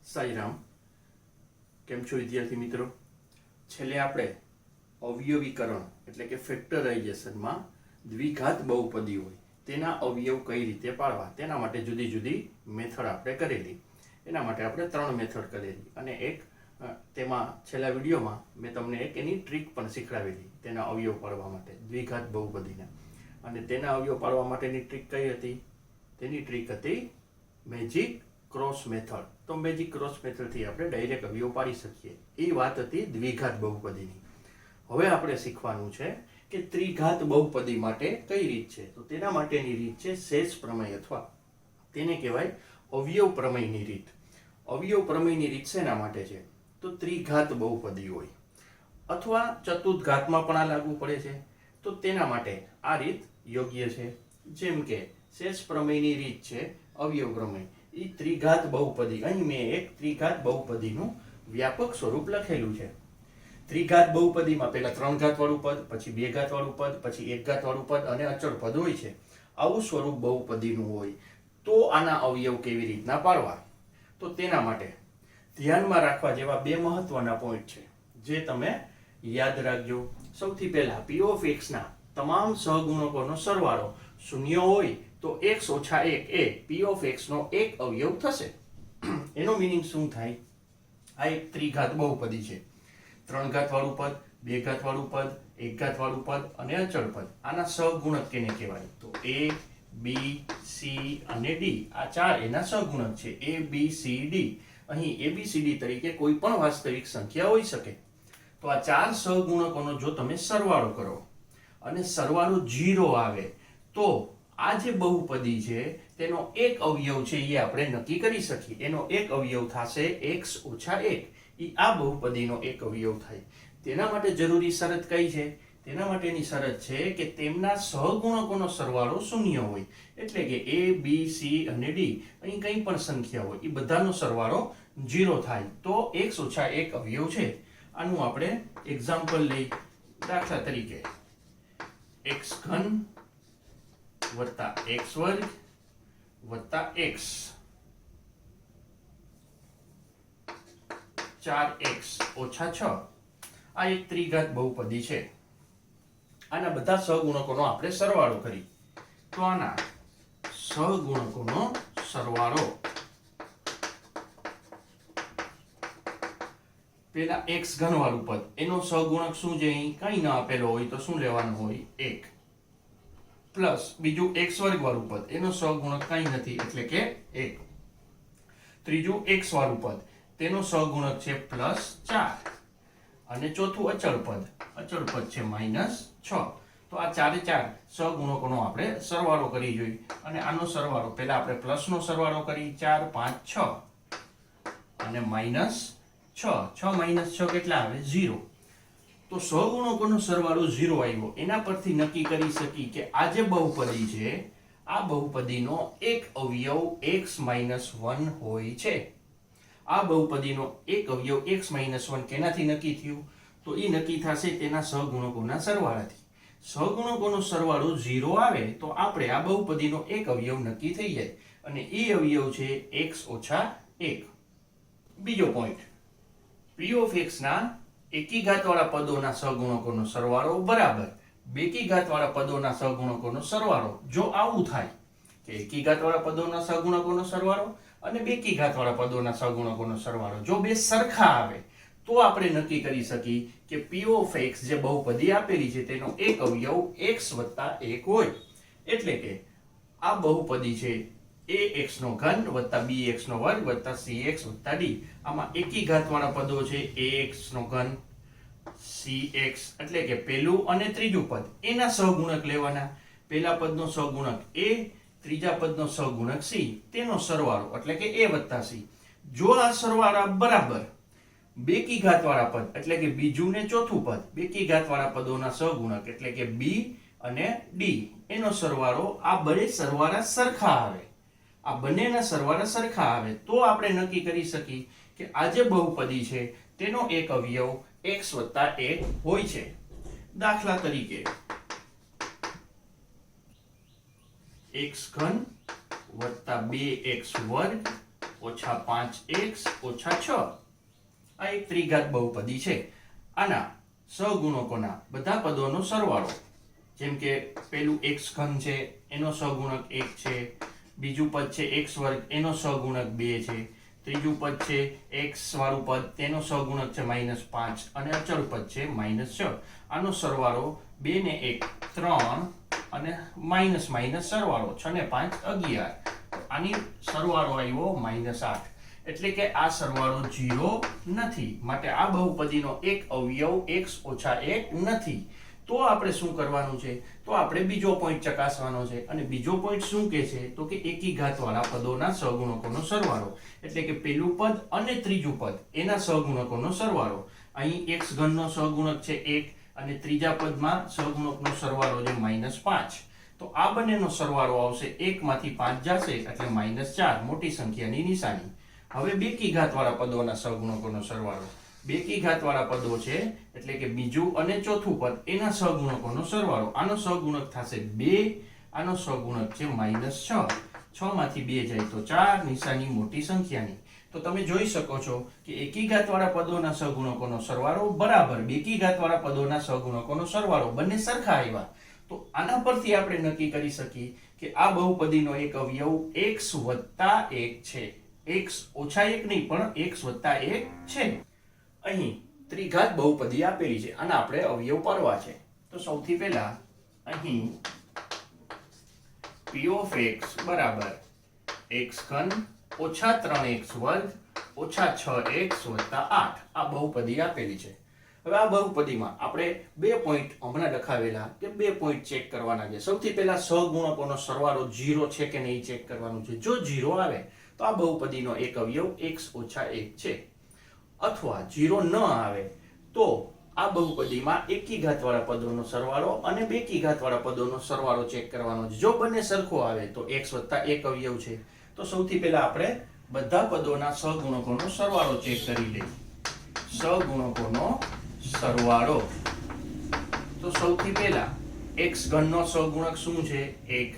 સાઈરામ, કેમ છો વિદ્યાર્થી મિત્રો? છેલ્લે આપણે અવયવીકરણ એટલે કે ફેક્ટરાઇઝેશનમાં દ્વિઘાત બહુપદી હોય તેના અવયવ કઈ રીતે પાડવા તેના માટે જુદી જુદી મેથડ આપણે કરેલી. એના માટે આપણે 3 મેથડ કરેલી અને એક તેમાં છેલ્લા વિડીયોમાં મેં તમને એક એની ટ્રીક પણ શીખવાડેલી તેના અવયવ પાડવા માટે દ્વિઘાત બહુપદીના. અને તેના અવયવ પાડવા માટેની ટ્રીક કઈ હતી? તેની ટ્રીક હતી મેજિક ક્રોસ મેથડ. તો મેજિક ક્રોસ મેથડથી આપણે ડાયરેક્ટ અવયવ પાડી શકીએ. એ વાત હતી દ્વિઘાત બહુપદીની. હવે આપણે શીખવાનું છે કે ત્રિઘાત બહુપદી માટે કઈ રીત છે. તો તેના માટેની રીત છે શેષ પ્રમેય અથવા તેને કહેવાય અવયવ પ્રમેયની રીત. અવયવ પ્રમેયની રીત શેના માટે છે? તો ત્રિઘાત બહુપદી હોય અથવા ચતુર્ઘાતમાં પણ આ લાગુ પડે છે તો તેના માટે આ રીત યોગ્ય છે. જેમ કે શેષ પ્રમેયની રીત છે અવયવ પ્રમેય, એ ત્રિઘાત બહુપદી. અહીં મેં એક ત્રિઘાત બહુપદીનું વ્યાપક સ્વરૂપ લખેલું છે. ત્રિઘાત બહુપદીમાં પહેલા 3 ઘાત વાળું પદ, પછી 2 ઘાત વાળું પદ, પછી 1 ઘાત વાળું પદ અને અચળ પદ હોય છે. આવું સ્વરૂપ બહુપદીનું હોય તો આના અવયવ કેવી રીતના પાડવા? તો તેના માટે ધ્યાનમાં રાખવા જેવા 2 મહત્વના પોઈન્ટ છે જે તમે યાદ રાખજો. સૌથી પહેલા p ઓફ x ના તમામ સહગુણકોનો સરવાળો શૂન્ય હોય તો x ઓછા 1 એ p ઓફ x નો એક અવયવ થશે. એનો મીનિંગ શું થાય? આ એક ત્રિઘાત બહુપદી છે. 3 ઘાત વાળું પદ, 2 ઘાત વાળું પદ, 1 ઘાત વાળું પદ અને અચળ પદ. આના સહગુણક કેને કહેવાય? તો a, b, c અને d. આ 4 એના સહગુણક છે. a, b, c, d. અહીં a, b, c, d તરીકે કોઈ પણ વાસ્તવિક સંખ્યા હોઈ શકે. તો આ 4 સહગુણકોનો જો તમે સરવાળો કરો અને સરવાળો 0 આવે તો આ જે બહુપદી છે તેનો એક અવયવ છે એ આપણે નક્કી કરી શકીએ. એનો એક અવયવ થશે x ઓછા 1. એ આ બહુપદીનો એક અવયવ થાય. તેના માટે જરૂરી શરત કઈ છે? તેના માટેની શરત છે કે તેમના સહગુણકોનો સરવાળો શૂન્ય હોય. એટલે કે a, b, c અને d અહીં કંઈ પણ સંખ્યા હોય એ બધાનો સરવાળો 0 થાય તો x ઓછા 1 અવયવ છે. આનું આપણે એક્ઝામ્પલ લઈ. દાખલા તરીકે x ઘન વત્તા x વર્ગ વત્તા x 4x ઓછા 6. આ એક ત્રિઘાત બહુપદી છે. આના બધા સહગુણકોનો આપણે સરવાળો કરી તો આના સહગુણકોનો સરવાળો પેલા x ઘન વાળું પદ એનો સહગુણક શું છે? અહીં કઈ ના આપેલો હોય તો શું લેવાનું હોય? 1 પ્લસ બીજું x વર્ગ વાળું પદ એનો સહગુણક કઈ નથી એટલે કે 1. ત્રીજું x વાળું પદ તેનો સહગુણક છે +4 અને ચોથું અચળ પદ છે -6. તો આ 4 સહગુણકોનો આપણે સરવાળો કરી જોઈએ. અને આનો સરવાળો પહેલા આપણે પ્લસનો સરવાળો કરી 4, 5, 6 અને -6. 6 - 6 કેટલા આવે? 0. તો સહગુણકોનો સરવાળો 0 આવ્યો. એના પરથી નક્કી કરી શકી કે આ જે બહુપદી છે આ બહુપદીનો એક અવયવ x - 1 હોય છે. આ બહુપદીનો એક અવયવ x - 1 કેનાથી નક્કી થયું? તો એ નક્કી થશે તેના સહગુણકોના સરવાળાથી. સહગુણકોનો સરવાળો 0 આવે તો આપણે આ બહુપદીનો એક અવયવ નક્કી થઈ જાય અને એ અવયવ છે x ઓછા 1. બીજો પોઈન્ટ, p ઓફ x ના એકી ઘાત વાળા પદોના સહગુણકોનો સરવાળો બરાબર બેકી ઘાત વાળા પદોના સહગુણકોનો સરવાળો. જો આવું થાય કે એકી ઘાત વાળા પદોના સહગુણકોનો સરવાળો અને બેકી ઘાત વાળા પદોના સહગુણકોનો સરવાળો જો બે સરખા આવે તો આપણે નક્કી કરી શકીએ કે p ઓફ x જે બહુપદી આપેલી છે તેનો એક અવયવ x વત્તા 1 હોય. એટલે કે આ બહુપદી છે ax નો ઘન વત્તા bx નો વર્ગ વત્તા cx વત્તા d. આમાં એકી ઘાત વાળા પદો છે ax નો ઘન, cx એટલે કે પહેલું અને ત્રીજું પદ એના સહગુણક લેવાના. પહેલા પદનો સહગુણક a, ત્રીજા પદનો સહગુણક c, તેનો સરવાળો એટલે કે a વત્તા c. જો આ સરવાળા બરાબર બેકી ઘાત વાળા પદ એટલે કે બીજું ને ચોથું પદ બેકી ઘાત વાળા પદોના સહગુણક એટલે કે b અને d એનો સરવાળો આ બે સરવાળા સરખા આવે, આ બંનેના સરવાળા સરખા આવે તો આપણે નક્કી કરી શકીએ કે આ જે બહુપદી છે તેનો એક અવયવ x વત્તા 1 હોય છે. દાખલા તરીકે x ઘન વત્તા 2x વર્ગ ઓછા 5x ઓછા 6 આ એક ત્રિઘાત બહુપદી છે. આના સહગુણકોના બધા પદોનો સરવાળો, જેમ કે પેલું x ઘન છે એનો સહગુણક 1 છે, બીજું પદ છે x વર્ગ એનો સહગુણક 2 છે, ત્રીજું પદ છે x વાળું પદ તેનો સહગુણક છે -5 અને અચળ પદ છે -6. આનો સરવાળો 2 ને 1 3 અને માઇનસ માઇનસ સરવાળો 6 ને 5 11. આની સરવાળો આવ્યો -8, એટલે કે આ સરવાળો 0 નથી. માટે આ બહુપદીનો એક અવયવ x ઓછા 1 નથી. તો આપણે શું કરવાનું છે? તો આપણે બીજો પોઈન્ટ ચકાસવાનો છે. અને બીજો પોઈન્ટ શું કહે છે? તો કે એકી ઘાત વાળા પદોના સહગુણકોનો સરવાળો, એટલે કે પેલું પદ અને ત્રીજું પદ એના સહગુણકોનો સરવાળો. અહીં x ઘનનો સહગુણક છે 1 અને ત્રીજા પદમાં સહગુણકનો સરવાળો છે -5. તો આ બંનેનો સરવાળો આવશે 1 માંથી 5 જશે એટલે -4, મોટી સંખ્યાની નિશાની. હવે બેકી ઘાત વાળા પદોના સહગુણકોનો સરવાળો. બેકી ઘાત વાળા પદો છે એટલે કે બીજું અને ચોથું પદ એના સહગુણકોનો સરવાળો. આનો સહગુણક થશે 2, આનો સહગુણક છે -6. 6 માંથી 2 જાય તો 4, નિશાની મોટી સંખ્યાની. તો તમે જોઈ શકો છો કે એકી ઘાત વાળા પદોના સહગુણકોનો સરવાળો બરાબર બેકી ઘાત વાળા પદોના સહગુણકોનો સરવાળો, બંને સરખા આવ્યા. તો આના પરથી આપણે નક્કી કરી શકીએ કે આ બહુપદીનો એક અવયવ x વત્તા 1 છે. x ઓછા 1 નહીં, પણ x વત્તા 1 છે. અહીં ત્રિઘાત બહુપદી આપેલી છે, આના આપણે અવયવ પાડવા છે. તો સૌથી પહેલા અહીં p of x બરાબર x ઘન ઓછા 3x વર્ગ ઓછા 6x વત્તા 8 આ બહુપદી આપેલી છે. હવે આ બહુપદીમાં આપણે બે પોઈન્ટ હમણાં લખાવેલા કે બે પોઈન્ટ ચેક કરવાના છે. સૌથી પહેલા સહગુણકોનો સરવાળો 0 છે કે નહીં ચેક કરવાનું છે. જો 0 આવે તો આ બહુપદીનો એક અવયવ x ઓછા 1 છે. અથવા 0 ન આવે તો આ બહુપદીમાં એકી ઘાત વાળા પદોનો સરવાળો અને બેકી ઘાત વાળા પદોનો સરવાળો ચેક કરવાનો છે. જો બંને સરખો આવે તો x વત્તા 1 અવયવ છે. તો સૌથી પહેલા આપણે બધા પદોના સહગુણકોનો સરવાળો ચેક કરી લઈએ. સહગુણકોનો સરવાળો. તો સૌથી પહેલા x ઘનનો સહગુણક શું છે? 1.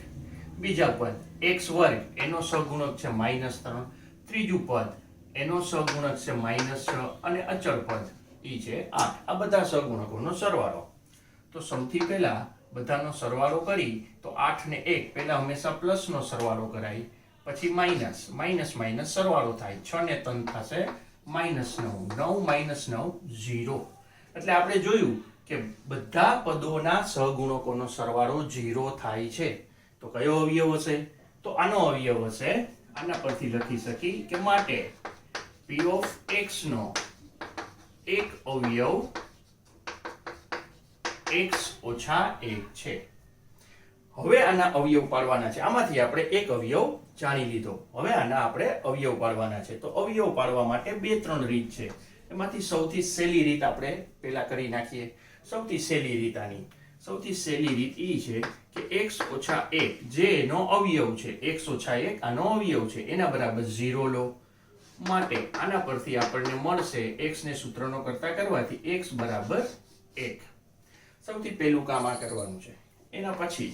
બીજા પદ x વર્ગ એનો સહગુણક છે -3. ત્રીજું પદ એનો સહગુણક છે -6 અને અચળ પદ ઈ છે 8. આ બધા સહગુણકોનો સરવાળો. તો સૌથી પહેલા બધાનો સરવાળો કરી તો 8 ને 1 પહેલા હંમેશા પ્લસનો સરવાળો કરાય, પછી માઇનસ માઇનસ સરવાળો થાય. 6 ને 3 થશે -9, 9 - 9 0. એટલે આપણે જોયું કે બધા પદોના સહગુણકોનો સરવાળો 0 થાય છે. તો કયો અવયવ હશે? તો આનો અવયવ હશે. આના પરથી લખી શકી કે માટે p of x નો એક અવયવ x ઓછા 1 છે. હવે આના અવયવ પાડવાના છે. આમાંથી આપણે એક અવયવ જાણી લીધો. હવે આના આપણે અવયવ પાડવાના છે. તો અવયવ પાડવા માટે 2-3 રીત છે. એમાંથી સૌથી સહેલી રીત આપણે પહેલા કરી નાખીએ. સૌથી સહેલી રીત આની સૌથી સહેલી રીત ઈ છે કે x ઓછા 1 જે એનો અવયવ છે, x ઓછા 1 આનો અવયવ છે, એના બરાબર 0 લો. માટે આના પરથી આપણને મળશે x ને સૂત્રનો કરતા કરવાથી x બરાબર 1. સૌથી પહેલું કામ આ કરવાનું છે. એના પછી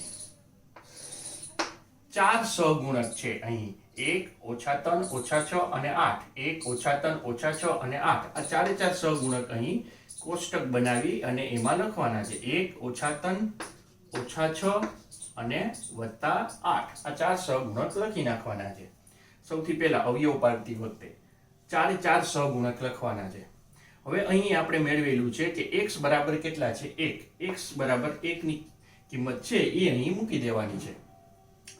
4 સહગુણક છે અહીં 1 ઓછા 3 ઓછા 6 અને 8. 1 ઓછા 3 ઓછા 6 અને 8 આ ચારે ચાર સહગુણક અહીં કોષ્ટક બનાવી અને એમાં લખવાના છે. 1 ઓછા 3 ઓછા 6 અને વત્તા 8 આ ચાર સહગુણક લખી નાખવાના છે. સૌથી પહેલા અવયવ પાડતી વખતે ચારે ચાર સહગુણક લખવાના છે. હવે અહીં આપણે મેળવેલું છે કે x બરાબર કેટલા છે? 1. x બરાબર 1 ની કિંમત છે એ અહીં મૂકી દેવાની છે.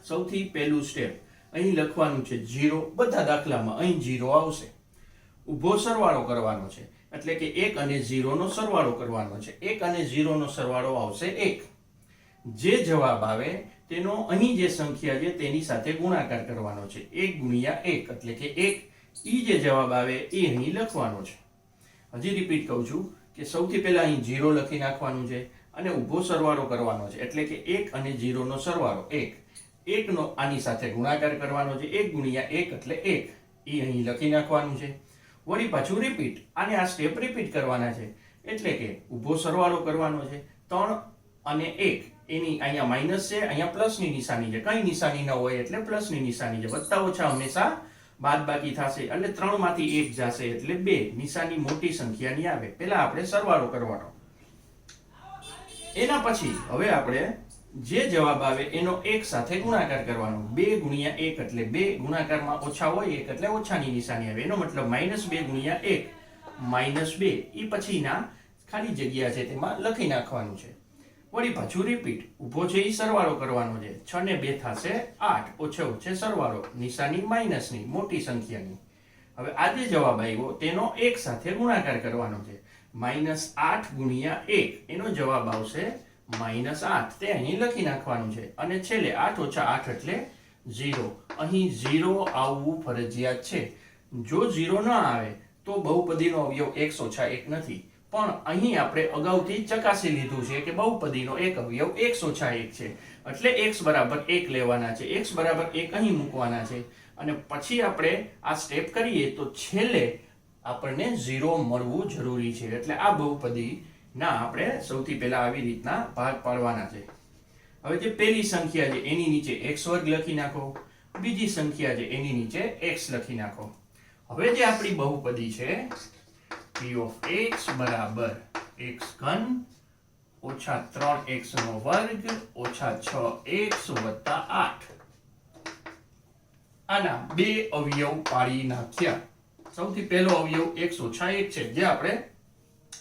સૌથી પહેલું સ્ટેપ અહીં લખવાનું છે 0. બધા દાખલામાં અહીં 0 આવશે. ઊભો સરવાળો કરવાનો છે, એટલે કે 1 અને 0 નો સરવાળો કરવાનો છે. 1 અને 0 નો સરવાળો આવશે 1. જે જવાબ આવે તેનો અહીં જે સંખ્યા છે તેની સાથે ગુણાકાર કરવાનો છે. 1 ગુણ્યા 1 એટલે કે 1. ઈ જે જવાબ આવે એ અહીં લખવાનો છે. હજી રિપીટ કહું છું કે સૌથી પહેલા અહીં 0 લખી નાખવાનું છે અને ઊભો સરવાળો કરવાનો છે, એટલે કે 1 અને 0 નો સરવાળો 1. 1 નો આની સાથે ગુણાકાર કરવાનો છે. 1 ગુણ્યા 1 એટલે 1. ઈ અહીં લખી નાખવાનું છે. વળી પાછું રિપીટ આને આ સ્ટેપ રિપીટ કરવાના છે, એટલે કે ઊભો સરવાળો કરવાનો છે. 3 અને 1 એની અહીંયા માઇનસ છે, અહીંયા પ્લસની નિશાની છે. કઈ નિશાની ન હોય એટલે પ્લસની નિશાની છે. વત્તા ઓછા હંમેશા બાદબાકી થશે એટલે 3 માંથી 1 જશે એટલે 2. નિશાની મોટી સંખ્યાની આવે. પહેલા આપણે સરવાળો કરવાનો. એના પછી હવે આપણે જે જવાબ આવે એનો 1 સાથે ગુણાકાર કરવાનો. 2 ગુણ્યા 1 એટલે 2. ગુણાકારમાં ઓછા હોય 1 એટલે ઓછાની નિશાની આવે. એનો મતલબ -2 ગુણ્યા 1 -2. એ પછીના ખાલી જગ્યા છે તેમાં લખી નાખવાનું છે. વળી પાછું રિપીટ. ઊભો છે એ સરવાળો કરવાનો છે. 6 ને 2 થશે 8. ઓછે ઓછે સરવાળો. નિશાની માઇનસની મોટી સંખ્યાની. હવે આ જે જવાબ આવ્યો તેનો 1 સાથે ગુણાકાર કરવાનો છે. -8 ગુણ્યા 1 એનો જવાબ આવશે -8. તે અહીં લખી નાખવાનું છે. અને છેલ્લે 8 ઓછા 8 એટલે 0. અહીં 0 આવવું ફરજિયાત છે. જો 0 ન આવે તો બહુપદીનો અવયવ x ઓછા 1 નથી. પણ અહીં આપણે અગાઉથી ચકાસી લીધું છે કે બહુપદીનો એક અવયવ x ઓછા 1 છે. એટલે x બરાબર 1 લેવાના છે. x બરાબર 1 અહીં મૂકવાના છે. અને પછી આપણે આ સ્ટેપ કરીએ તો છેલ્લે આપણને 0 મળવું જરૂરી છે. એટલે આ બહુપદીના આપણે સૌથી પહેલા આવી રીતના ભાગ પાડવાના છે. હવે જે પહેલી સંખ્યા છે એની નીચે x વર્ગ લખી નાખો. બીજી સંખ્યા છે એની નીચે x લખી નાખો. હવે જે આપણી બહુપદી છે p of x બરાબર x ઘન ઓછા 3x નો વર્ગ ઓછા 6x વત્તા 8. આના બે અવયવ પાડી નાખ્યા. સૌથી પહેલો અવયવ x ઓછા 1 છે જે આપણે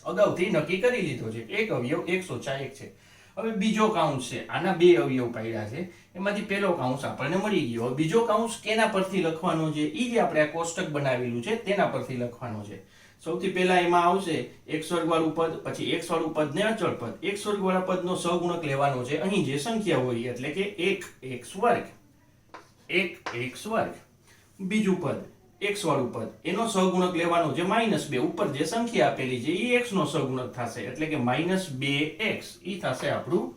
અગાઉથી નક્કી કરી લીધો છે. એક અવયવ x ઓછા 1 છે. હવે બીજો કાઉન્સ છે. આના બે અવયવ પાડ્યા છે. એમાંથી પહેલો કાઉન્સ આપણને મળી ગયો. હવે બીજો કાઉન્સ કેના પરથી લખવાનો છે? એ જે આપણે આ કોષ્ટક બનાવેલું છે તેના પરથી લખવાનો છે. સૌથી પહેલા એમાં આવશે x વર્ગ વાળું પદ, પછી x વાળું પદ ને અચળ પદ. x વર્ગ વાળા પદનો સહગુણક લેવાનો છે. અહીં જે સંખ્યા હોય એટલે કે 1x વર્ગ. 1x વર્ગ. બીજું પદ x વાળું પદ એનો સહગુણક લેવાનો છે -2. ઉપર જે સંખ્યા આપેલી છે એ x નો સહગુણક થશે એટલે કે -2x. ઈ થશે આપણું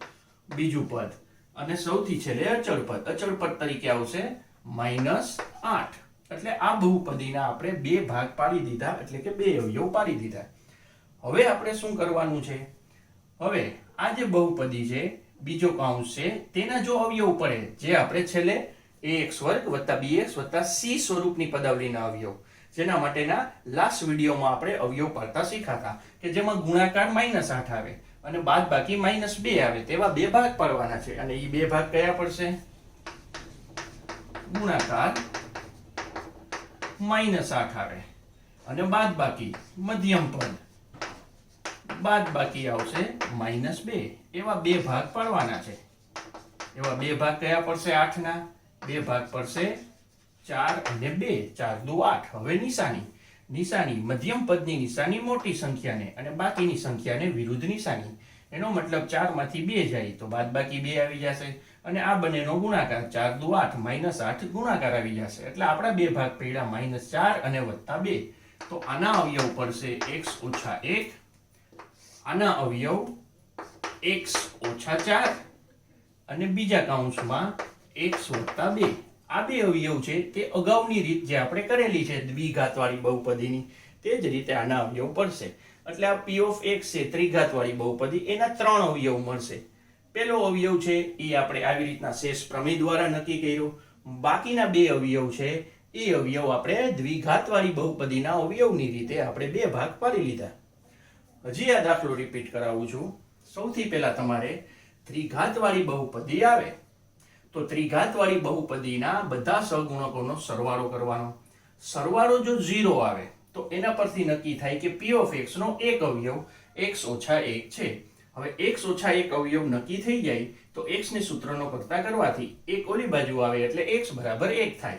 બીજું પદ. અને સૌથી છેલ્લે અચળ પદ. અચળ પદ તરીકે આવશે -8. એટલે આ બહુપદીના આપણે બે ભાગ પાડી દીધા એટલે કે બે અવયવ પાડી દીધા. હવે આપણે શું કરવાનું છે? હવે આ જે બહુપદી છે બીજો કાઉન્સ છે તેના જો અવયવ પડે જે આપણે છેલ્લે ax વર્ગ વત્તા bx વત્તા c સ્વરૂપની પદાવલીના અવયવ, જેના માટેના લાસ્ટ વિડીયોમાં આપણે અવયવ પાડતા શીખાતા કે જેમાં ગુણાકાર -8 આવે અને બાદબાકી -2 આવે તેવા બે ભાગ પાડવાના છે. અને એ બે ભાગ કયા પડશે? ગુણાકાર -8 આવે અને બાદબાકી મધ્યમ પદ બાદબાકી આવશે -2. એવા બે ભાગ પાડવાના છે. એવા બે ભાગ કયા પડશે? 8 ના બે ભાગ પડશે 4 અને 2. 4 દુ 8. હવે નિશાની મધ્યમ પદની નિશાની મોટી સંખ્યાને અને બાકીની સંખ્યાને વિરુદ્ધ નિશાની. એનો મતલબ 4 માંથી 2 જાય તો બાદબાકી 2 આવી જશે. અને આ બંનેનો ગુણાકાર 4 દુ 8 -8 ગુણાકાર આવી જશે. એટલે આપણા બે ભાગ પડ્યા -4 અને +2. તો આના અવયવ પડશે x ઓછા 1. આના અવયવ x ઓછા 4 અને બીજા કાઉન્સમાં x વત્તા 2. આ બે અવયવ છે તે અગાઉની રીત જે આપણે કરેલી છે દ્વિઘાતવાળી બહુપદીની તે જ રીતે આના અવયવ પડશે. એટલે આ p of x છે ત્રિઘાતવાળી બહુપદી, એના 3 અવયવ મળશે. પહેલો અવયવ છે એ આપણે આવી રીતના શેષ પ્રમેય દ્વારા નક્કી કર્યો. બાકીના બે અવયવ છે એ અવયવ આપણે દ્વિઘાતવાળી બહુપદીના અવયવની રીતે આપણે બે ભાગ પાડી લીધા. હજી આ દાખલો રિપીટ કરાવું છું. સૌથી પહેલા તમારે ત્રિઘાતવાળી બહુપદી આવે તો ત્રિઘાતવાળી બહુપદીના બધા સહગુણકોનો સરવાળો કરવાનો. સરવાળો જો 0 આવે તો એના પરથી નક્કી થાય કે p of x નો એક અવયવ x ઓછા 1 છે. હવે x ઓછા 1 અવયવ નક્કી થઈ જાય તો x ને સૂત્રનો કરતા કરવાથી એક ઓલી બાજુ આવે એટલે x બરાબર 1 થાય.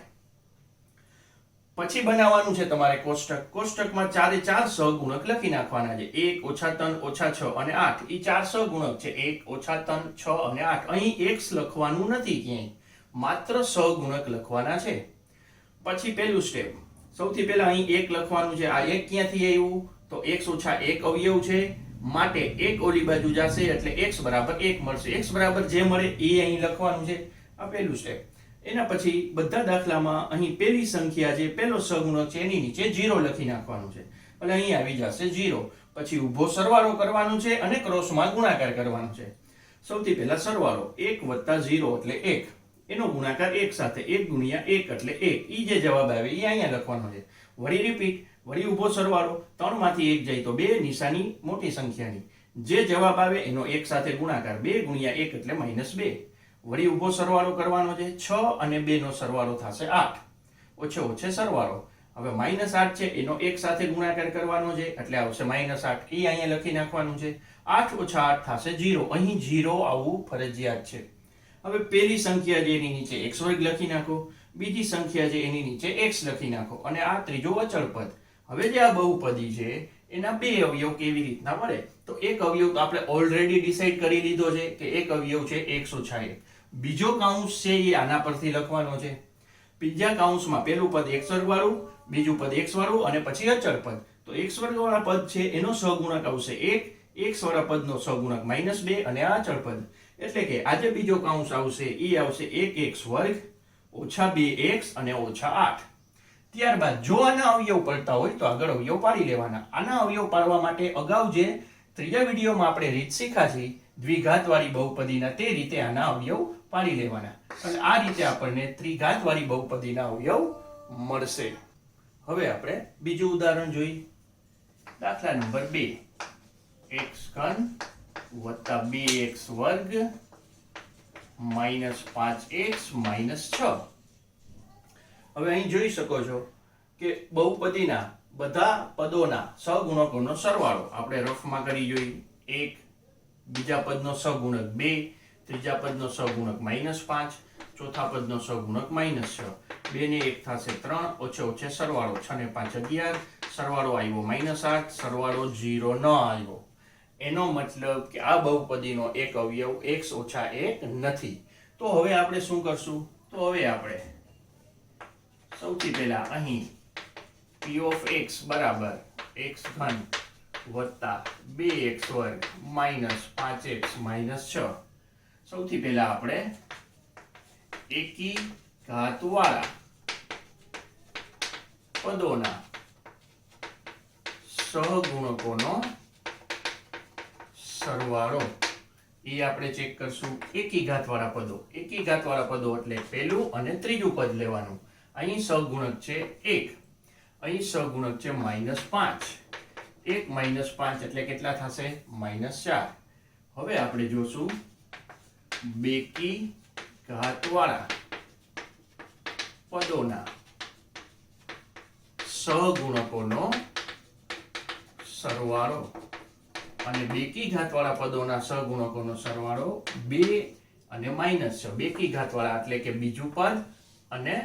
પછી બનાવવાનું છે તમારે કોષ્ટક. કોષ્ટકમાં 4 એ 4 સહગુણક લખી નાખવાના છે. 1 ઓછા 3 ઓછા 6 અને 8 એ 4 સહગુણક છે. 1 ઓછા 3 6 અને 8. અહીં x લખવાનું નથી ક્યાંય, માત્ર સહગુણક લખવાના છે. પછી પહેલું સ્ટેપ, સૌથી પહેલા અહીં 1 લખવાનું છે. આ 1 ક્યાંથી આવ્યું? તો x ઓછા 1 અવયવ છે માટે 1 ઓલી બાજુ જશે એટલે x બરાબર 1 મળશે. x બરાબર જે મળે એ અહીં લખવાનું છે. આ પહેલું સ્ટેપ. એના પછી બધા દાખલામાં અહીં પહેલી સંખ્યા જે પહેલો સહગુણક છે એની નીચે 0 લખી નાખવાનું છે. એટલે અહીં આવી જશે 0. પછી ઊભો સરવાળો કરવાનો છે અને ક્રોસમાં ગુણાકાર કરવાનો છે. સૌથી પહેલા સરવાળો 1 વત્તા 0 એટલે 1. એનો ગુણાકાર 1 સાથે 1 ગુણ્યા 1 એટલે 1. ઈ જે જવાબ આવે એ અહીંયા લખવાનો છે. વળી રિપીટ, વળી ઊભો સરવાળો, 3 માંથી 1 જાય તો 2, નિશાની મોટી સંખ્યાની. જે જવાબ આવે એનો 1 સાથે ગુણાકાર 2 ગુણ્યા 1 એટલે -2. વળી ઊભો સરવાળો કરવાનો છે. 6 અને 2 નો સરવાળો થશે 8. ઓછે ઓછે સરવાળો. હવે -8 છે એનો 1 સાથે ગુણાકાર કરવાનો છે એટલે આવશે -8. એ અહીંયા લખી નાખવાનું છે. 8 ઓછા 8 થશે 0. અહીં 0 આવવું ફરજિયાત છે. હવે પહેલી સંખ્યા જે એની નીચે x વર્ગ લખી નાખો, બીજી સંખ્યા જે એની નીચે x લખી નાખો, અને આ ત્રીજો અચળ પદ. હવે જે આ બહુપદી છે એના બે અવયવ કેવી રીતના મળે? તો એક અવયવ તો આપણે ઓલરેડી ડિસાઈડ કરી લીધો છે કે એક અવયવ છે x ઓછા 1. બીજો કાઉન્સ છે એ આના પરથી લખવાનો છે. બીજા કાઉન્સમાં પહેલું પદ x વર્ગ વાળું, બીજું પદ x વાળું અને પછી અચળ પદ. તો x વર્ગ વાળા પદ છે એનો સહગુણક આવશે 1, x વાળા પદનો સહગુણક -2 અને આ અચળ પદ. એટલે કે આ જે બીજો કાઉન્સ આવશે એ આવશે 1x વર્ગ ઓછા 2x અને ઓછા 8. ત્યારબાદ જો આના અવયવ પડતા હોય તો આગળ અવયવ પાડી લેવાના. આના અવયવ પાડવા માટે અગાઉ જે ત્રીજા વિડીયોમાં આપણે રીત શીખ્યા દ્વિઘાતવાળી બહુપદીના, તે રીતે આના અવયવ પાડી લેવાના. અને આ રીતે આપણને ત્રિઘાતવાળી બહુપદીના અવયવ મળશે. હવે આપણે બીજું ઉદાહરણ જોઈએ. દાખલા નંબર 2. x3 વત્તા 2x વર્ગ -5x -6. હવે અહીં જોઈ શકો છો કે બહુપદીના બધા પદોના સહગુણકોનો સરવાળો આપણે રફમાં કરી જોઈએ. 1, બીજા પદનો સહગુણક 2, ત્રીજા પદનો સહગુણક -5, ચોથા પદનો સહગુણક -6. 2 ને 1 થશે 3, ઓછે ઓછે સરવાળો 6 ને 5 11, સરવાળો આવ્યો -8, સરવાળો 0 ન આવ્યો. એનો મતલબ કે આ બહુપદીનો એક અવયવ x ઓછા 1 નથી. તો હવે આપણે શું કરશું? તો હવે આપણે સૌથી પહેલા અહીં p of x બરાબર x3 વત્તા 2x વર્ગ -5x -6. સૌથી પહેલા આપણે એકી ઘાતવાળા પદોના સહગુણકોનો સરવાળો એ આપણે ચેક કરશું. એકી ઘાતવાળા પદો, એકી ઘાતવાળા પદો એટલે પહેલું અને ત્રીજું પદ લેવાનું. અહીં સહગુણક છે 1, અહીં સહગુણક છે -5. 1 -5 એટલે કેટલા થશે? -4. હવે આપણે જોશું બેકી ઘાતવાળા પદોના સહગુણકોનો સરવાળો. અને બેકી ઘાતવાળા પદોના સહગુણકોનો સરવાળો 2 અને -6. બેકી ઘાતવાળા એટલે કે બીજું પદ અને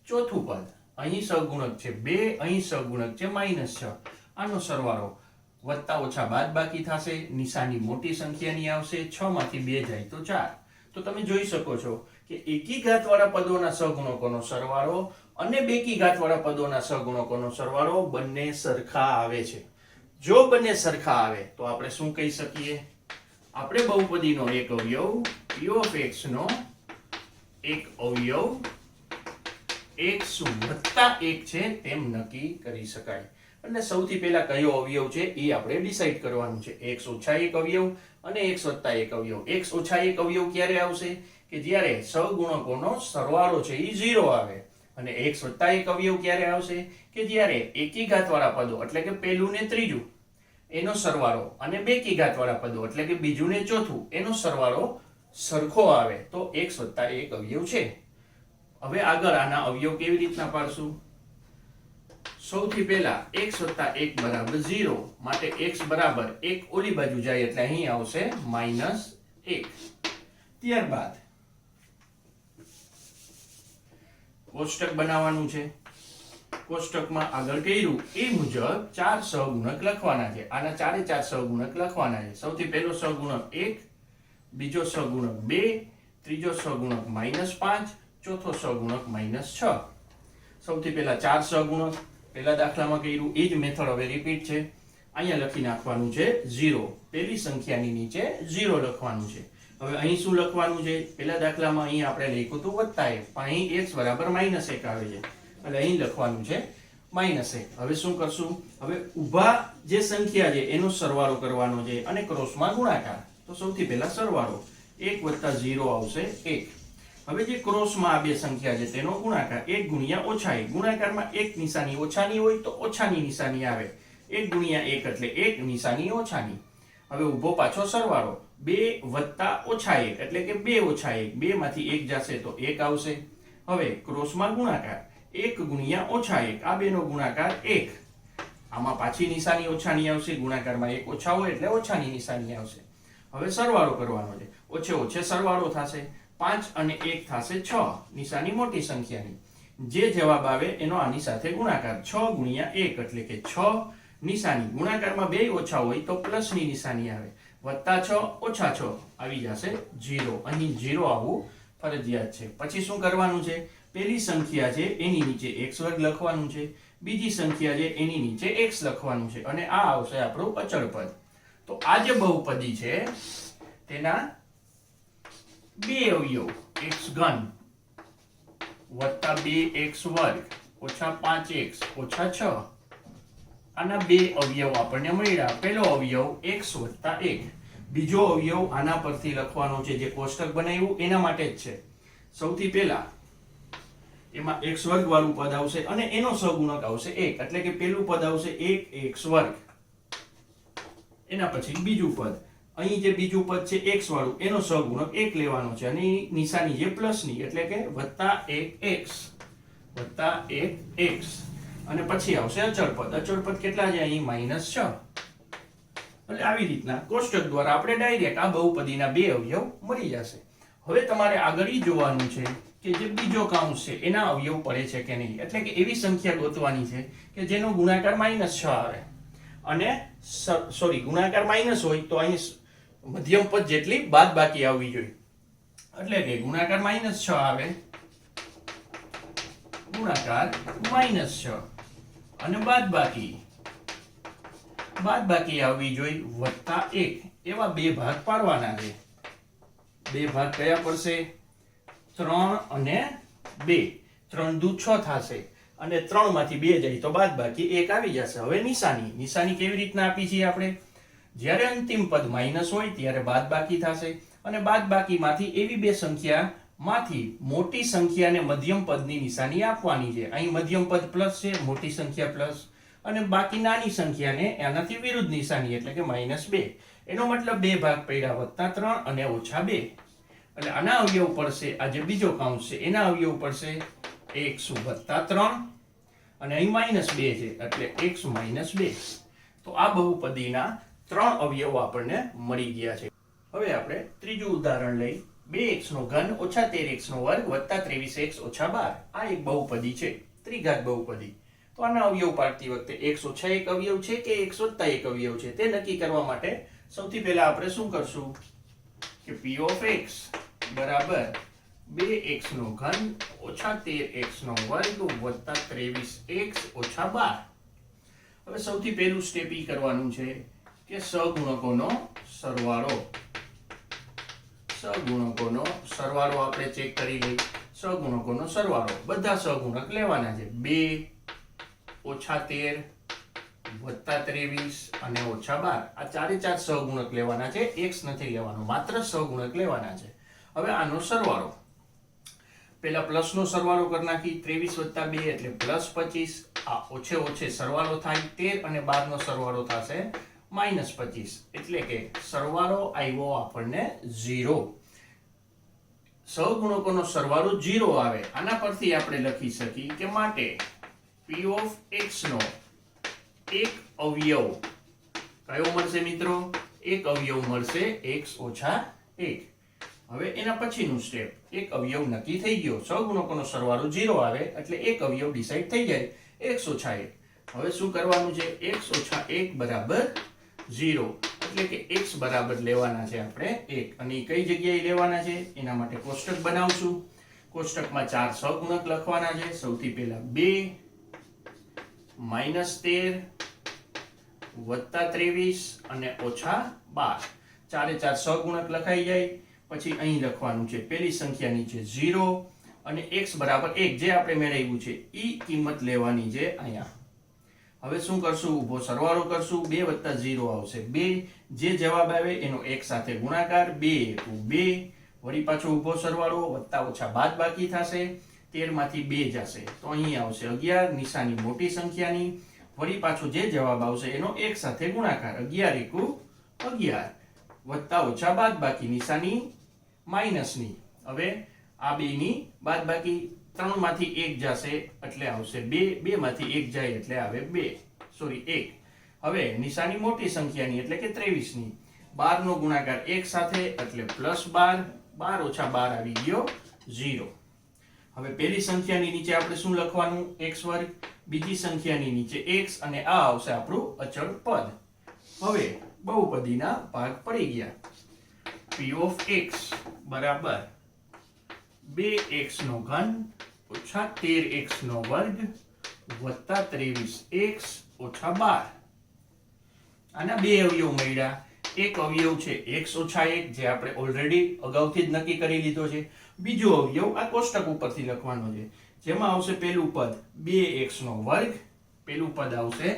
ચોથું પદ. અહીં સહગુણક છે 2, અહીં સહગુણક છે -6. આનો સરવાળો વત્તા ઓછા બાદબાકી થશે, નિશાની મોટી સંખ્યાની આવશે. 6 માંથી 2 જાય તો 4. તો તમે જોઈ શકો છો કે એકી ઘાતવાળા પદોના સહગુણકોનો સરવાળો અને બેકી ઘાતવાળા પદોના સહગુણકોનો સરવાળો બંને સરખા આવે છે. જો બંને સરખા આવે તો આપણે શું કહી શકીએ? આપણે બહુપદીનો એક અવયવ p of x નો એક અવયવ x વત્તા 1 છે તેમ નક્કી કરી શકાય. અને સૌથી પહેલા કયો અવયવ છે એ આપણે ડિસાઈડ કરવાનું છે. x ઓછા 1 અવયવ અને x વત્તા 1 અવયવ. x ઓછા 1 અવયવ ક્યારે આવશે? કે જ્યારે સહગુણકોનો સરવાળો છે એ 0 આવે. અને x વત્તા 1 અવયવ ક્યારે આવશે? કે જ્યારે એકી ઘાતવાળા પદો એટલે કે પહેલું ને ત્રીજું એનો સરવાળો અને બેકી ઘાતવાળા પદો એટલે કે બીજું ને ચોથું એનો સરવાળો સરખો આવે તો x વત્તા 1 અવયવ છે. હવે આગળ આના અવયવ કેવી રીતના પાડશું? સૌથી પહેલા x વત્તા 1 બરાબર 0 માટે x બરાબર 1 ઓલી બાજુ જાય એટલે અહીં આવશે -1. ત્યારબાદ કોષ્ટક બનાવવાનું છે. કોષ્ટકમાં આગળ કર્યું એ મુજબ 4 સહગુણક લખવાના છે. આના 4 સહગુણક લખવાના છે. સૌથી પહેલો સહગુણક 1, બીજો સહગુણક 2, ત્રીજો સહગુણક -5, ચોથો સહગુણક -6. સૌથી પહેલા 4 સહગુણક પહેલા દાખલામાં કર્યું એ જ મેથડ હવે રિપીટ છે. અહીંયા લખી નાખવાનું છે 0. પહેલી સંખ્યાની નીચે 0 લખવાનું છે. હવે અહીં શું લખવાનું છે? પહેલા દાખલામાં અહીં આપણે લખ્યું હતું વત્તા 1, પણ અહીં x બરાબર -1 આવે છે એટલે અહીં લખવાનું છે -1. હવે શું કરશું? હવે ઊભા જે સંખ્યા છે એનો સરવાળો કરવાનો છે અને ક્રોસમાં ગુણાકાર. તો સૌથી પહેલા સરવાળો 1 + 0 આવશે 1. હવે જે ક્રોસમાં આ બે સંખ્યા છે તેનો ગુણાકાર 1 ગુણ્યા ઓછા 1, ગુણાકારમાં એક નિશાની ઓછાની હોય તો ઓછાની નિશાની આવે, 1 ગુણ્યા 1 એટલે 1 નિશાની ઓછાની. હવે ઊભો પાછો સરવાળો 2 વત્તા ઓછા 1 એટલે કે 2 ઓછા 1, 2 માંથી 1 જશે તો 1 આવશે. હવે ક્રોસમાં ગુણાકાર 1 ગુણ્યા ઓછા 1, આ બેનો ગુણાકાર 1, આમાં પાછી નિશાની ઓછાની આવશે, ગુણાકારમાં 1 ઓછા હોય એટલે ઓછાની નિશાની આવશે. હવે સરવાળો કરવાનો છે, ઓછે ઓછે સરવાળો થશે, 5 અને 1 થશે 6, નિશાની મોટી સંખ્યાની. જે જવાબ આવે એનો આની સાથે ગુણાકાર, 6 ગુણ્યા 1 એટલે કે 6, નિશાની ગુણાકારમાં 2 ઓછા હોય તો પ્લસની નિશાની આવે, વત્તા 6 ઓછા 6 આવી જશે 0, અહીં 0 આવવું ફરજિયાત છે. પછી શું કરવાનું છે, પેલી સંખ્યા છે એની નીચે x વર્ગ લખવાનું છે, બીજી સંખ્યા છે એની નીચે x લખવાનું છે, અને આ આવશે આપણું અચળ પદ. તો આ જે બહુપદી છે તેના બે અવયવ x ઘન વત્તા 2x વર્ગ ઓછા 5x ઓછા 6, આના બે અવયવ આપણને મળ્યા. પહેલો અવયવ x વત્તા 1, બીજો અવયવ આના પરથી લખવાનો છે, જે કોષ્ટક બનાવ્યું એના માટે જ છે. સૌથી પહેલા એમાં x વર્ગ વાળું પદ આવશે અને એનો સહગુણક આવશે 1, એટલે કે પેલું પદ આવશે 1x વર્ગ, એના પછી બીજું પદ, અહીં જે બીજું પદ છે x વાળું એનો સહગુણક 1 લેવાનો છે, અને નિશાની છે પ્લસની એટલે કે વત્તા 1x, અને પછી આવશે અચળ પદ. અચળ પદ કેટલા છે અહીં -6. એટલે આવી રીતના કોષ્ટક દ્વારા આપણે ડાયરેક્ટ આ બહુપદીના બે અવયવ મળી જશે. હવે તમારે આગળ ઈ જોવાનું છે કે જે બીજો કાઉન્સ છે એના અવયવ પડે છે કે નહીં, એટલે કે એવી સંખ્યા ગોતવાની છે કે જેનો ગુણાકાર -6 આવે, અને સોરી ગુણાકાર માઇનસ હોય તો અહીં મધ્યમ પદ જેટલી બાદબાકી આવવી જોઈએ, એટલે કે ગુણાકાર -6 આવે, ગુણાકાર -6 અને બાદબાકી આવવી જોઈએ વત્તા 1, એવા બે ભાગ પાડવાના છે. બે ભાગ કયા પડશે, 3 અને 2, 3 દુ 6 થશે, અને 3 માંથી 2 જાય તો બાદબાકી 1 આવી જશે. હવે નિશાની કેવી રીતના આપી છે આપણે, જ્યારે અંતિમ પદ માઇનસ હોય ત્યારે બાદબાકી થશે, અને બાદબાકીમાંથી એવી બે સંખ્યા માંથી મોટી સંખ્યાને મધ્યમ પદની નિશાની આપવાની છે. અહીં મધ્યમ પદ પ્લસ છે, મોટી સંખ્યા પ્લસ, અને બાકી નાની સંખ્યાને એનાથી વિરુદ્ધ નિશાની એટલે કે -2. એનો મતલબ બે ભાગ પડ્યા, વત્તા 3 અને ઓછા 2. એટલે આના અવયવ પડશે, આ જે બીજો કાઉન્સ છે એના અવયવ પડશે x વત્તા 3, અને અહીં -2 છે એટલે x -2. તો આ બહુપદીના 3 અવયવ આપણને મળી ગયા છે. હવે આપણે ત્રીજું ઉદાહરણ લઈ, 2x નો ઘન ઓછા 13x નો વર્ગ વત્તા 23x ઓછા 12. આ એક બહુપદી છે, ત્રિઘાત બહુપદી. તો આના અવયવ પાડતી વખતે x ઓછા 1 અવયવ છે કે x વત્તા 1 અવયવ છે તે નક્કી કરવા માટે સૌથી પહેલા આપણે શું કરશું કે p of x બરાબર 2x નો ઘન ઓછા 13x નો વર્ગ વત્તા 23x ઓછા 12. હવે સૌથી પહેલું સ્ટેપ ઈ કરવાનું છે કે સહગુણકોનો સરવાળો આપણે ચેક કરી લઈએ. સહગુણકોનો સરવાળો, બધા સહગુણક લેવાના છે, 2 ઓછા 13 વત્તા 23 અને ઓછા 12. આ ચારે ચાર સહગુણક લેવાના છે, x નથી લેવાનો, માત્ર સહગુણક લેવાના છે. હવે આનો સરવાળો, પહેલા પ્લસ નો સરવાળો કરી નાખી, 23 વત્તા 2 એટલે +25, આ ઓછે ઓછે સરવાળો થાય, 13 અને 12 નો સરવાળો થશે -25, એટલે કે સરવાળો આવ્યો આપણને 0. સહગુણકોનો સરવાળો 0 આવે, આના પરથી આપણે લખી શકીએ કે માટે p of x નો એક અવયવ કયો મળશે મિત્રો, એક અવયવ મળશે x ઓછા 1. હવે એના પછીનું સ્ટેપ, એક અવયવ નક્કી થઈ ગયો, સહગુણકોનો સરવાળો 0 આવે એટલે એક અવયવ ડિસાઈડ થઈ જાય, x ઓછા 1. હવે શું કરવાનું છે, x ઓછા 1 બરાબર 0, એટલે કે x બરાબર લેવાના છે આપણે 1, અને કઈ જગ્યાએ લેવાના છે એના માટે કોષ્ટક બનાવશું. કોષ્ટકમાં ચાર સહગુણક લખવાના છે. સૌથી પહેલા 2 -13 વત્તા 23 અને ઓછા 12, ચારે ચાર સહગુણક લખાઈ જાય. પછી અહીં લખવાનું છે પેલી સંખ્યા નીચે 0 અને x બરાબર 1 જે આપણે મેળવ્યું છે ઈ કિંમત લેવાની છે અહીંયા. હવે શું કરશું, ઊભો સરવાળો કરશું, 2 વત્તા 0 આવશે 2, જે જવાબ આવે એનો 1 સાથે ગુણાકાર, 2 × 2 વળી પાછો ઊભો સરવાળો વત્તા ઓછા બાદ બાકી થશે 13 માંથી 2 જશે તો અહીં આવશે 11 નિશાની મોટી સંખ્યાની વળી પાછો જે જવાબ આવશે એનો 1 સાથે ગુણાકાર 11 એકુ 11 વત્તા ઓછા બાદ બાકી નિશાની માઇનસની હવે આ બેની બાદ બાકી 3 માંથી 1 જશે એટલે આવશે 2 2 માંથી 1 જાય એટલે આવે 2 સોરી 1 હવે નિશાની મોટી સંખ્યાની એટલે કે 23 ની 12 નો ગુણાકાર 1 સાથે એટલે +12 12 ઓછા 12 આવી ગયો 0 હવે પહેલી સંખ્યાની નીચે આપણે શું લખવાનું x વર્ગ બીજી સંખ્યાની નીચે x અને આ આવશે આપણું અચળ પદ હવે બહુપદીના ભાગ પડી ગયા p of x બરાબર 2x નો ઘન ઓછા 13x નો વર્ગ વત્તા 23x ઓછા 12 આના બે અવયવ મળ્યા એક અવયવ છે x ઓછા 1 જે આપણે ઓલરેડી અગાઉથી જ નક્કી કરી લીધો છે બીજો અવયવ આ કોષ્ટક ઉપરથી લખવાનો છે જેમાં આવશે પહેલું પદ 2x નો વર્ગ પહેલું પદ આવશે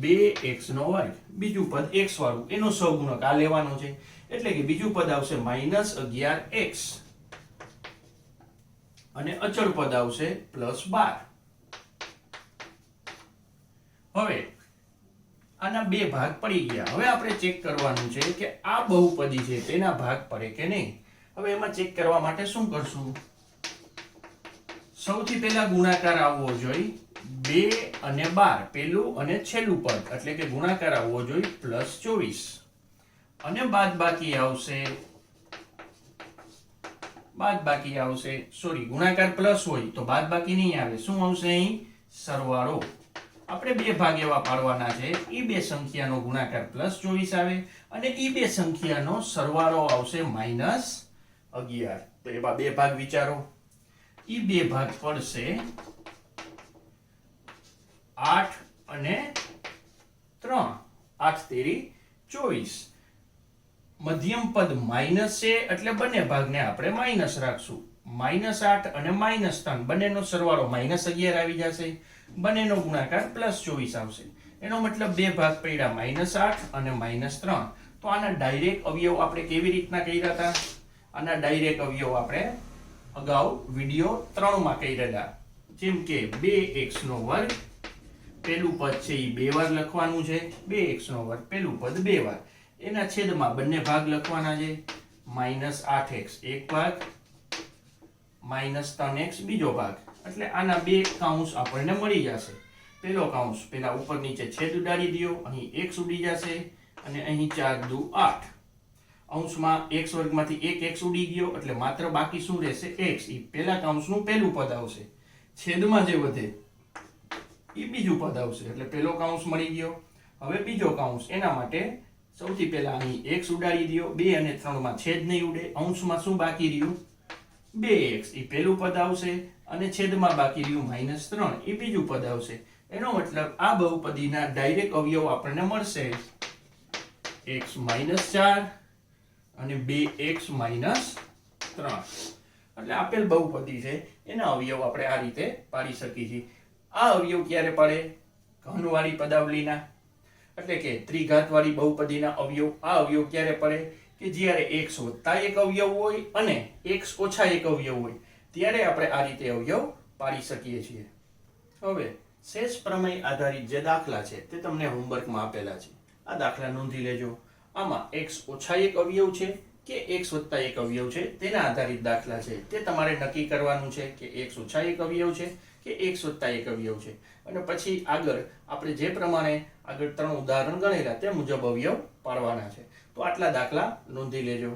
2x નો વર્ગ બીજું પદ x વાળું એનો સહગુણક આ લેવાનો છે એટલે કે બીજું પદ આવશે -11x અને અચળ પદ આવશે +12 હવે આના બે ભાગ પડી ગયા હવે આપણે ચેક કરવાનું છે કે આ બહુપદી છે તેના ભાગ પડે કે નહીં હવે એમાં ચેક કરવા માટે શું કરશું સૌથી પહેલા ગુણાકાર આવવો જોઈએ 2 અને 12 પહેલું અને છેલ્લું પદ એટલે કે ગુણાકાર આવવો જોઈએ +24 અને બાદબાકી આવશે સોરી ગુણાકાર પ્લસ હોય તો બાદબાકી નહીં આવે શું આવશે અહીં સરવાળો આપણે બે ભાગ એવા પાડવાના છે ઈ બે સંખ્યાનો ગુણાકાર +24 આવે અને ઈ બે સંખ્યાનો સરવાળો આવશે -11 તો એવા બે ભાગ વિચારો ઈ બે ભાગ પડશે 8 અને 3 8 તેરી 24 મધ્યમ પદ માઈનસ છે એટલે બંને ભાગને આપણે માઈનસ રાખશું -8 અને -3 બંનેનો સરવાળો -11 આવી જશે બંનેનો ગુણાકાર +24 આવશે એનો મતલબ બે ભાગ પડ્યા -8 અને -3 તો આના ડાયરેક્ટ અવયવ આપણે કેવી રીતના કર્યા હતા આના ડાયરેક્ટ અવયવ આપણે અગાઉ વિડિયો 3 માં કરેલા જેમ કે 2x નો વર્ગ પહેલું પદ છે એ બે વાર લખવાનું છે 2x નો વર્ગ પહેલું પદ બે વાર એના છેદમાં બંને ભાગ લખવાના છે -8x એક ભાગ -3x બીજો ભાગ એટલે આના બે કાઉન્સ આપણને મળી જશે પહેલો કાઉન્સ પેલા ઉપર નીચે છેદ ઉડાડી દયો અહીં x ઉડી જશે અને અહીં 4 દુ 8 અંશમાં x વર્ગમાંથી 1x ઉડી ગયો એટલે માત્ર બાકી શું રહેશે x ઈ પહેલા કાઉન્સનું પહેલું પદ આવશે છેદમાં જે વધે ઈ બીજું પદ આવશે એટલે પહેલો કાઉન્સ મળી ગયો હવે બીજો કાઉન્સ એના માટે સૌથી પહેલા અહીં x ઉડાડી દયો 2 અને 3 માં છેદ નહીં ઉડે અંશમાં શું બાકી રહ્યું 2x ઈ પહેલું પદ આવશે અને છેદમાં બાકી રહ્યું -3 ઈ બીજું પદ આવશે એનો મતલબ આ બહુપદીના ડાયરેક્ટ અવયવ આપણને મળશે x - 4 અને 2x - 3 એટલે આપેલ બહુપદી છે એના અવયવ આપણે આ રીતે પાડી શકીએ છીએ આ અવયવ ક્યારે પડે ઘનવાળી પદાવલીના એટલે કે ત્રિઘાતવાળી બહુપદીના અવયવ આ અવયવ ક્યારે પડે કે જ્યારે x વત્તા એક અવયવ હોય અને x ઓછા એક અવયવ હોય ત્યારે આપણે આ રીતે અવયવ પાડી શકીએ છીએ હવે શેષ પ્રમેય આધારિત જે દાખલા છે તે તમને હોમવર્કમાં આપેલા છે આ દાખલા નોંધી લેજો આમાં x ઓછા એક અવયવ છે કે x વત્તા એક અવયવ છે તેના આધારિત દાખલા છે તે તમારે નક્કી કરવાનું છે કે x ઓછા એક અવયવ છે કે x વત્તા એક અવયવ છે અને પછી આગળ આપણે જે પ્રમાણે આગળ 3 ઉદાહરણ ગણેલા તે મુજબ અવયવ પાડવાના છે તો આટલા દાખલા નોંધી લેજો